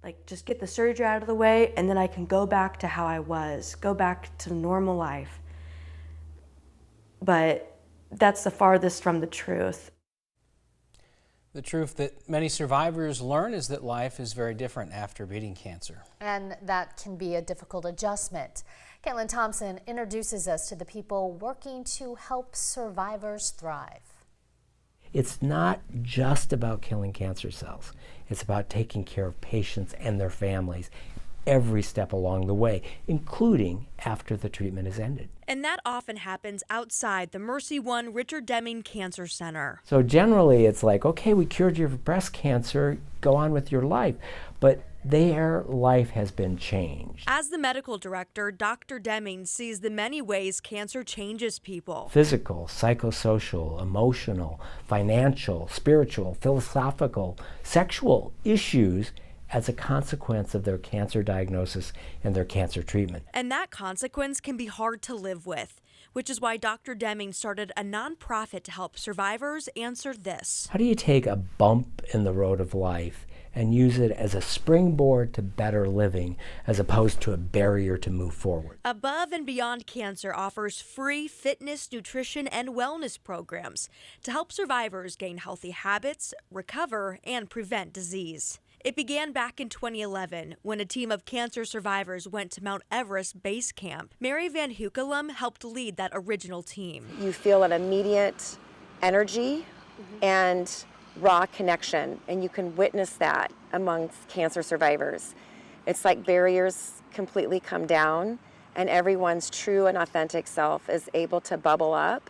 Like, just get the surgery out of the way, and then I can go back to how I was, go back to normal life. But that's the farthest from the truth. The truth that many survivors learn is that life is very different after beating cancer. And that can be a difficult adjustment. Caitlin Thompson introduces us to the people working to help survivors thrive. It's not just about killing cancer cells. It's about taking care of patients and their families every step along the way, including after the treatment is ended. And that often happens outside the Mercy One Richard Deming Cancer Center. So generally it's like, okay, we cured your breast cancer, go on with your life. But their life has been changed. As the medical director, Dr. Deming sees the many ways cancer changes people. Physical, psychosocial, emotional, financial, spiritual, philosophical, sexual issues as a consequence of their cancer diagnosis and their cancer treatment. And that consequence can be hard to live with, which is why Dr. Deming started a nonprofit to help survivors answer this. How do you take a bump in the road of life and use it as a springboard to better living as opposed to a barrier to move forward? Above and Beyond Cancer offers free fitness, nutrition, and wellness programs to help survivors gain healthy habits, recover, and prevent disease. It began back in 2011 when a team of cancer survivors went to Mount Everest Base Camp. Mary Van Hukelum helped lead that original team. You feel an immediate energy and raw connection, and you can witness that amongst cancer survivors. It's like barriers completely come down and everyone's true and authentic self is able to bubble up.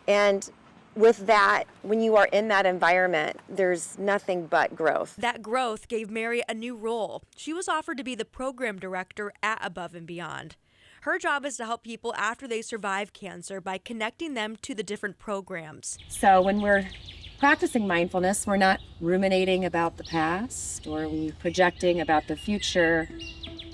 And with that, when you are in that environment, there's nothing but growth. That growth gave Mary a new role. She was offered to be the program director at Above and Beyond. Her job is to help people after they survive cancer by connecting them to the different programs. So when we're practicing mindfulness, we're not ruminating about the past or we projecting about the future.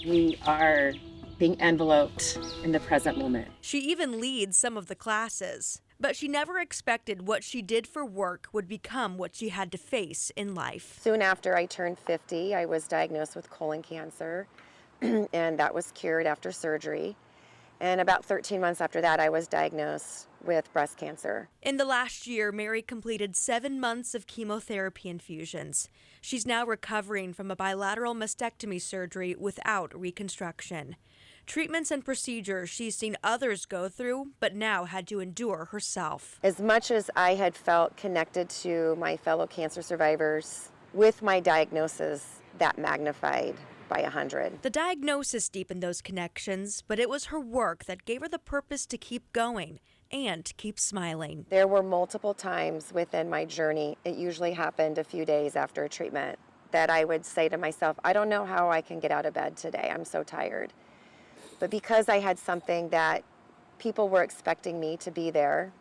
We are being enveloped in the present moment. She even leads some of the classes. But she never expected what she did for work would become what she had to face in life. Soon after I turned 50, I was diagnosed with colon cancer, and that was cured after surgery. And about 13 months after that, I was diagnosed with breast cancer. In the last year, Mary completed 7 months of chemotherapy infusions. She's now recovering from a bilateral mastectomy surgery without reconstruction. Treatments and procedures she's seen others go through, but now had to endure herself. As much as I had felt connected to my fellow cancer survivors, with my diagnosis, that magnified by 100. The diagnosis deepened those connections, but it was her work that gave her the purpose to keep going and keep smiling. There were multiple times within my journey, it usually happened a few days after a treatment, that I would say to myself, I don't know how I can get out of bed today, I'm so tired. But because I had something that people were expecting me to be there,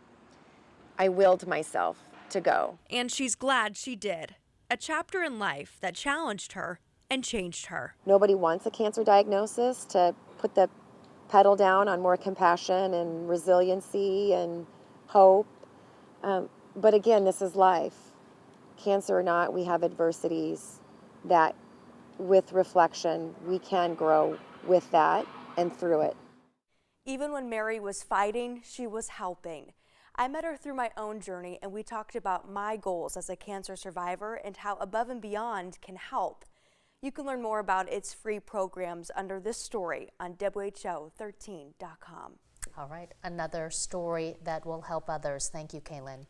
I willed myself to go. And she's glad she did. A chapter in life that challenged her and changed her. Nobody wants a cancer diagnosis to put the pedal down on more compassion and resiliency and hope. But again, this is life. Cancer or not, we have adversities that with reflection, we can grow with that and through it. Even when Mary was fighting, she was helping. I met her through my own journey, and we talked about my goals as a cancer survivor and how Above and Beyond can help. You can learn more about its free programs under this story on WHO13.com. All right, another story that will help others. Thank you, Kaylin.